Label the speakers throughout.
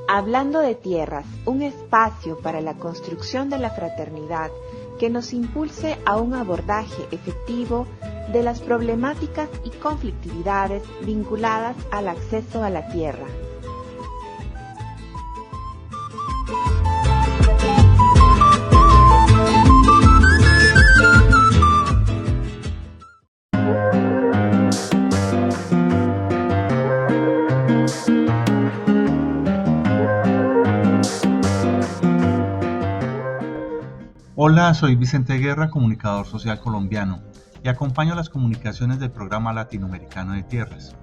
Speaker 1: Hablando de Tierras, un espacio para la construcción de la fraternidad que nos impulse a un abordaje efectivo de las problemáticas y conflictividades vinculadas al acceso a la tierra.
Speaker 2: Hola, soy Vicente Guerra, comunicador social colombiano, y acompaño las comunicaciones del Programa Latinoamericano de Tierras.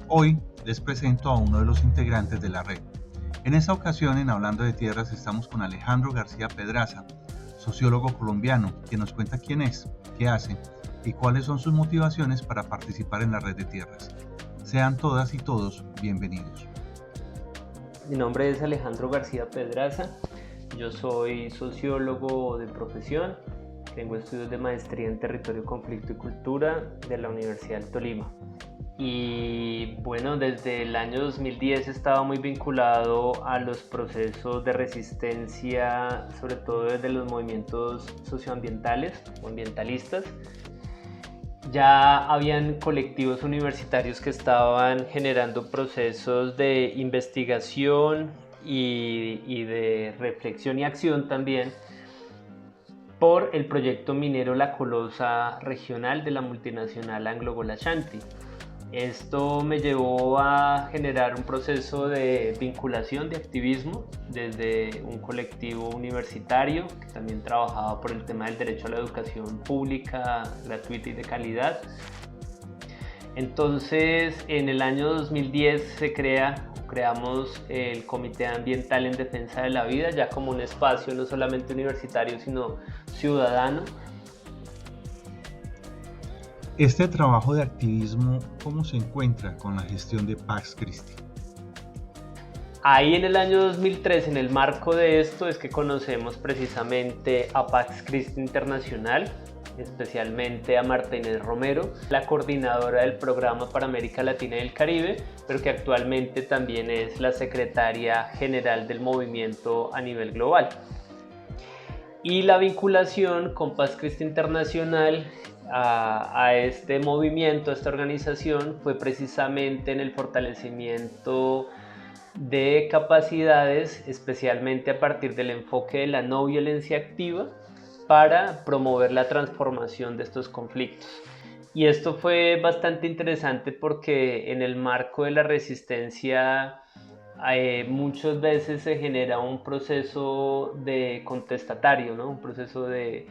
Speaker 2: Hoy les presento a uno de los integrantes de la red. En esta ocasión, en Hablando de Tierras, estamos con Alejandro García Pedraza, sociólogo colombiano, que nos cuenta quién es, qué hace y cuáles son sus motivaciones para participar en la red de tierras. Sean todas y todos bienvenidos.
Speaker 3: Mi nombre es Alejandro García Pedraza. Yo soy sociólogo de profesión, tengo estudios de maestría en Territorio, Conflicto y Cultura de la Universidad del Tolima. Y bueno, desde el año 2010 estaba muy vinculado a los procesos de resistencia, sobre todo desde los movimientos socioambientales o ambientalistas. Ya habían colectivos universitarios que estaban generando procesos de investigación y de reflexión y acción también por el proyecto minero La Colosa regional de la multinacional Anglo-Gold Ashanti. Esto me llevó a generar un proceso de vinculación, de activismo desde un colectivo universitario que también trabajaba por el tema del derecho a la educación pública, gratuita y de calidad. Entonces, en el año 2010 creamos el Comité Ambiental en Defensa de la Vida, ya como un espacio no solamente universitario, sino ciudadano.
Speaker 2: Este trabajo de activismo, ¿cómo se encuentra con la gestión de Pax Christi?
Speaker 3: Ahí en el año 2003, en el marco de esto, es que conocemos precisamente a Pax Christi Internacional, especialmente a Marta Inés Romero, la coordinadora del programa para América Latina y el Caribe, pero que actualmente también es la secretaria general del movimiento a nivel global. Y la vinculación con Pax Christi Internacional a este movimiento, a esta organización, fue precisamente en el fortalecimiento de capacidades, especialmente a partir del enfoque de la no violencia activa, para promover la transformación de estos conflictos. Y esto fue bastante interesante porque en el marco de la resistencia muchas veces se genera un proceso de contestatario, ¿no? Un proceso de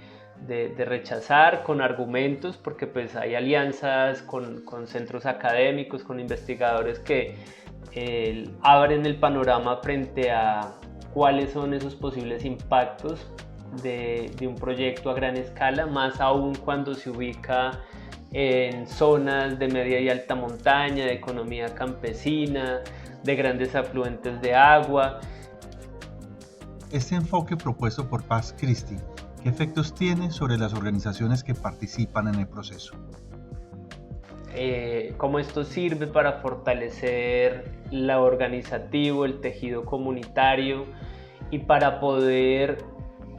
Speaker 3: rechazar con argumentos, porque pues hay alianzas con centros académicos, con investigadores que abren el panorama frente a cuáles son esos posibles impactos de un proyecto a gran escala, más aún cuando se ubica en zonas de media y alta montaña, de economía campesina, de grandes afluentes de agua.
Speaker 2: Este enfoque propuesto por Pax Christi, ¿qué efectos tiene sobre las organizaciones que participan en el proceso?
Speaker 3: Cómo esto sirve para fortalecer lo organizativo, el tejido comunitario y para poder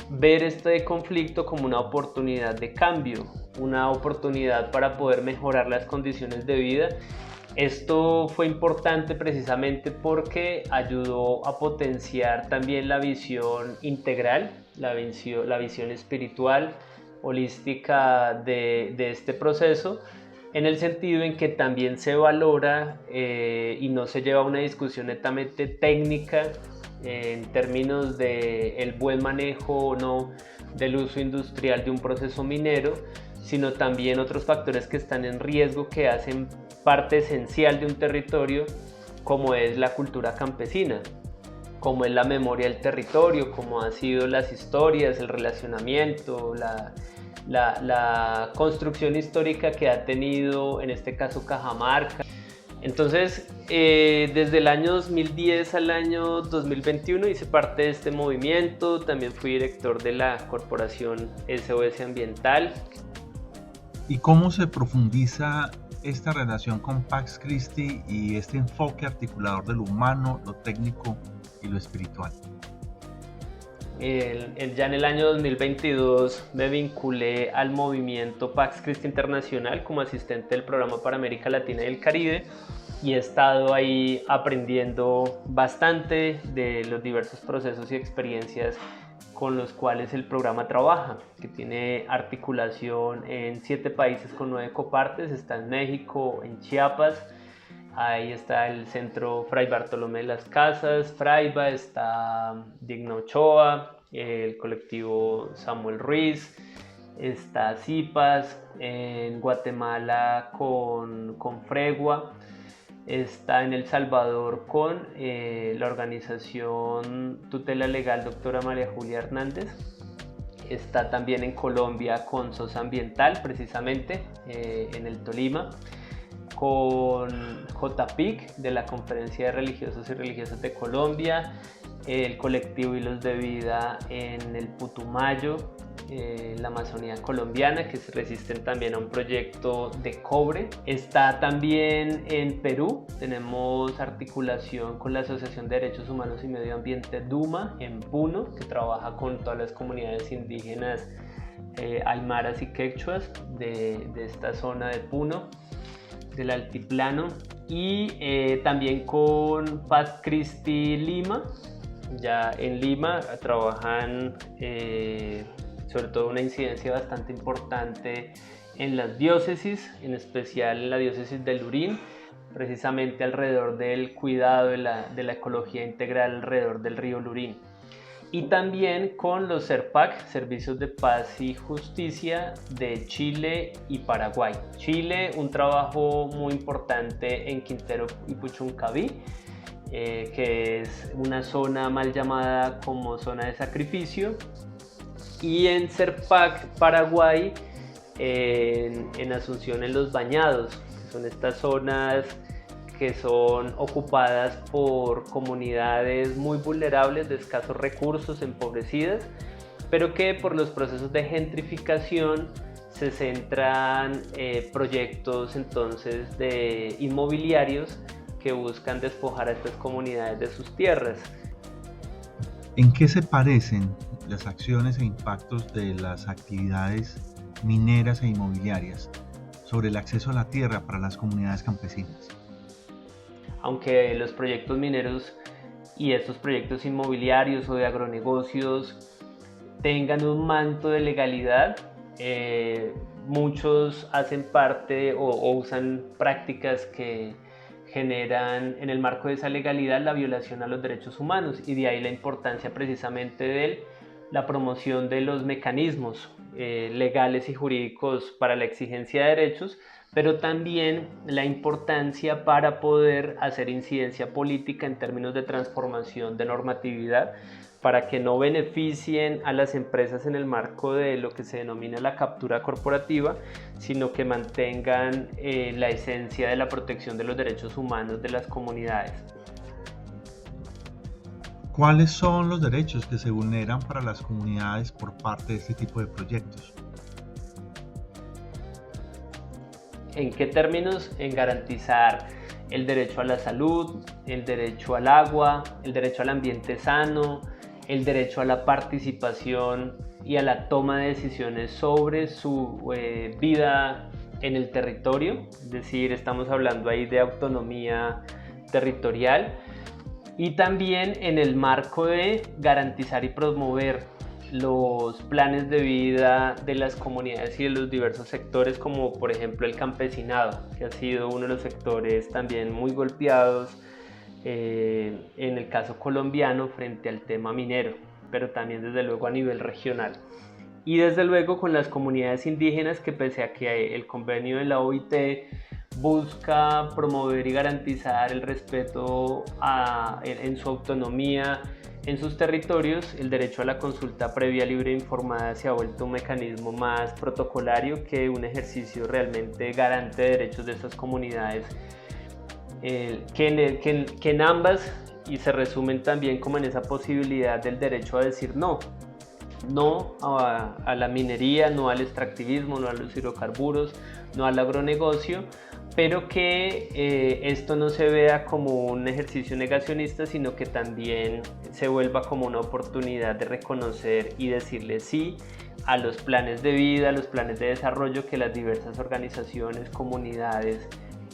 Speaker 3: ver este conflicto como una oportunidad de cambio, una oportunidad para poder mejorar las condiciones de vida. Esto fue importante precisamente porque ayudó a potenciar también la visión integral, la visión espiritual, holística de este proceso, en el sentido en que también se valora y no se lleva a una discusión netamente técnica en términos de el buen manejo o no del uso industrial de un proceso minero, sino también otros factores que están en riesgo, que hacen parte esencial de un territorio, como es la cultura campesina, como es la memoria del territorio, como han sido las historias, el relacionamiento, la construcción histórica que ha tenido en este caso Cajamarca, Entonces, desde el año 2010 al año 2021 hice parte de este movimiento, también fui director de la corporación SOS Ambiental.
Speaker 2: ¿Y cómo se profundiza esta relación con Pax Christi y este enfoque articulador de lo humano, lo técnico y lo espiritual?
Speaker 3: Ya en el año 2022 me vinculé al movimiento Pax Christi Internacional como asistente del programa para América Latina y el Caribe, y he estado ahí aprendiendo bastante de los diversos procesos y experiencias con los cuales el programa trabaja, que tiene articulación en 7 países con 9 copartes. Está en México, en Chiapas, ahí está el Centro Fray Bartolomé de las Casas, Fraiba, está Digna Ochoa, el colectivo Samuel Ruiz, está Zipas, en Guatemala con Fregua, está en El Salvador con la organización Tutela Legal Doctora María Julia Hernández, está también en Colombia con SOS Ambiental, precisamente en el Tolima, con JPIC de la Conferencia de Religiosos y Religiosas de Colombia, el colectivo Hilos de Vida en el Putumayo, la Amazonía colombiana, que se resisten también a un proyecto de cobre. Está también en Perú, tenemos articulación con la Asociación de Derechos Humanos y Medio Ambiente DUMA en Puno, que trabaja con todas las comunidades indígenas aymaras y quechuas de esta zona de Puno, del altiplano, y también con Pax Christi Lima. Ya en Lima trabajan sobre todo una incidencia bastante importante en las diócesis, en especial en la diócesis de Lurín, precisamente alrededor del cuidado de la ecología integral alrededor del río Lurín. Y también con los SERPAC, Servicios de Paz y Justicia de Chile y Paraguay. Chile, un trabajo muy importante en Quintero y Puchuncaví, que es una zona mal llamada como zona de sacrificio, y en SERPAC Paraguay, en Asunción en los Bañados, que son estas zonas que son ocupadas por comunidades muy vulnerables, de escasos recursos, empobrecidas, pero que por los procesos de gentrificación se centran proyectos entonces de inmobiliarios que buscan despojar a estas comunidades de sus tierras.
Speaker 2: ¿En qué se parecen las acciones e impactos de las actividades mineras e inmobiliarias sobre el acceso a la tierra para las comunidades campesinas?
Speaker 3: Aunque los proyectos mineros y estos proyectos inmobiliarios o de agronegocios tengan un manto de legalidad, muchos hacen parte o usan prácticas que generan en el marco de esa legalidad la violación a los derechos humanos, y de ahí la importancia precisamente de la promoción de los mecanismos legales y jurídicos para la exigencia de derechos, pero también la importancia para poder hacer incidencia política en términos de transformación de normatividad para que no beneficien a las empresas en el marco de lo que se denomina la captura corporativa, sino que mantengan la esencia de la protección de los derechos humanos de las comunidades.
Speaker 2: ¿Cuáles son los derechos que se vulneran para las comunidades por parte de este tipo de proyectos?
Speaker 3: ¿En qué términos? En garantizar el derecho a la salud, el derecho al agua, el derecho al ambiente sano, el derecho a la participación y a la toma de decisiones sobre su vida en el territorio, es decir, estamos hablando ahí de autonomía territorial, y también en el marco de garantizar y promover los planes de vida de las comunidades y de los diversos sectores, como por ejemplo el campesinado, que ha sido uno de los sectores también muy golpeados en el caso colombiano frente al tema minero, pero también desde luego a nivel regional. Y desde luego con las comunidades indígenas, que pese a que el convenio de la OIT busca promover y garantizar el respeto en su autonomía en sus territorios, el derecho a la consulta previa, libre e informada se ha vuelto un mecanismo más protocolario que un ejercicio realmente garante de derechos de estas comunidades que en ambas, y se resumen también como en esa posibilidad del derecho a decir no a la minería, no al extractivismo, no a los hidrocarburos, no al agronegocio, pero que esto no se vea como un ejercicio negacionista, sino que también se vuelva como una oportunidad de reconocer y decirle sí a los planes de vida, a los planes de desarrollo que las diversas organizaciones, comunidades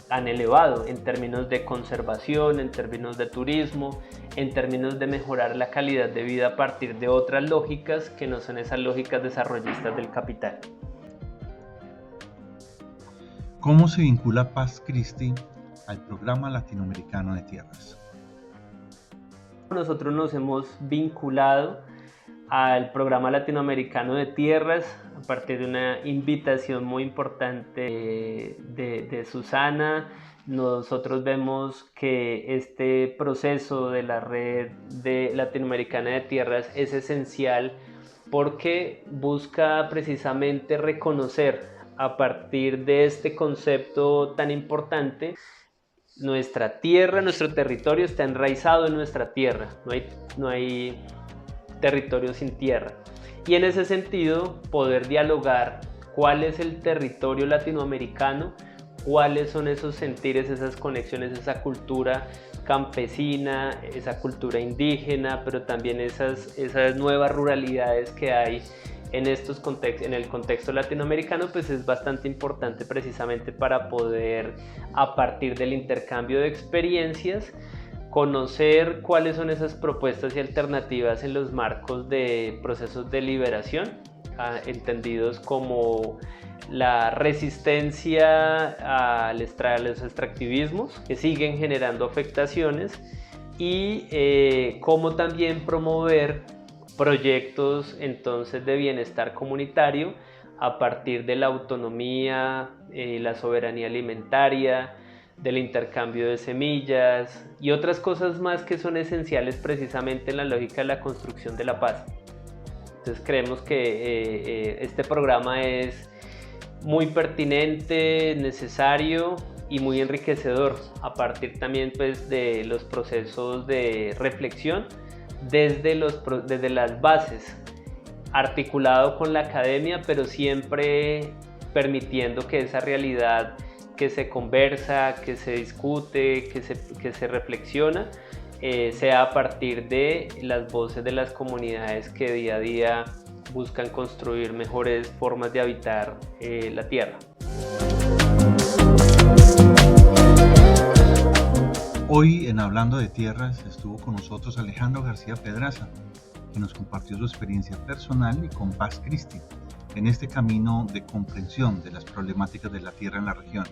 Speaker 3: han elevado en términos de conservación, en términos de turismo, en términos de mejorar la calidad de vida a partir de otras lógicas que no son esas lógicas desarrollistas del capital.
Speaker 2: ¿Cómo se vincula Pax Christi al Programa Latinoamericano de Tierras?
Speaker 3: Nosotros nos hemos vinculado al Programa Latinoamericano de Tierras a partir de una invitación muy importante de Susana. Nosotros vemos que este proceso de la red latinoamericana de tierras es esencial porque busca precisamente reconocer a partir de este concepto tan importante nuestra tierra, nuestro territorio está enraizado en nuestra tierra, no hay territorio sin tierra. Y en ese sentido, poder dialogar cuál es el territorio latinoamericano, cuáles son esos sentires, esas conexiones, esa cultura campesina, esa cultura indígena, pero también esas nuevas ruralidades que hay en el contexto latinoamericano, pues es bastante importante precisamente para poder, a partir del intercambio de experiencias, conocer cuáles son esas propuestas y alternativas en los marcos de procesos de liberación, entendidos como la resistencia a los extractivismos que siguen generando afectaciones y cómo también promover proyectos entonces de bienestar comunitario a partir de la autonomía, la soberanía alimentaria, del intercambio de semillas y otras cosas más que son esenciales precisamente en la lógica de la construcción de la paz. Entonces creemos que este programa es muy pertinente, necesario y muy enriquecedor a partir también pues, de los procesos de reflexión desde las bases, articulado con la academia, pero siempre permitiendo que esa realidad que se conversa, que se discute, que se reflexiona, sea a partir de las voces de las comunidades que día a día buscan construir mejores formas de habitar la tierra.
Speaker 2: Hoy en Hablando de Tierras estuvo con nosotros Alejandro García Pedraza, que nos compartió su experiencia personal y con Pax Christi en este camino de comprensión de las problemáticas de la tierra en la región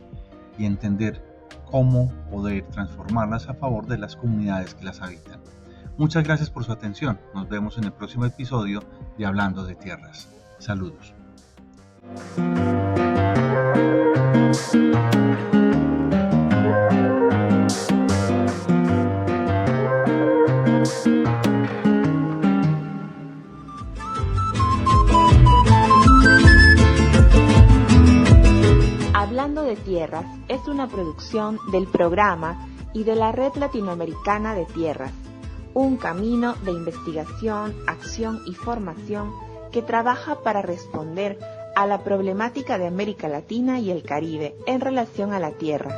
Speaker 2: y entender cómo poder transformarlas a favor de las comunidades que las habitan. Muchas gracias por su atención. Nos vemos en el próximo episodio de Hablando de Tierras. Saludos.
Speaker 1: Hablando de Tierras es una producción del programa y de la Red Latinoamericana de Tierras, un camino de investigación, acción y formación que trabaja para responder a la problemática de América Latina y el Caribe en relación a la tierra.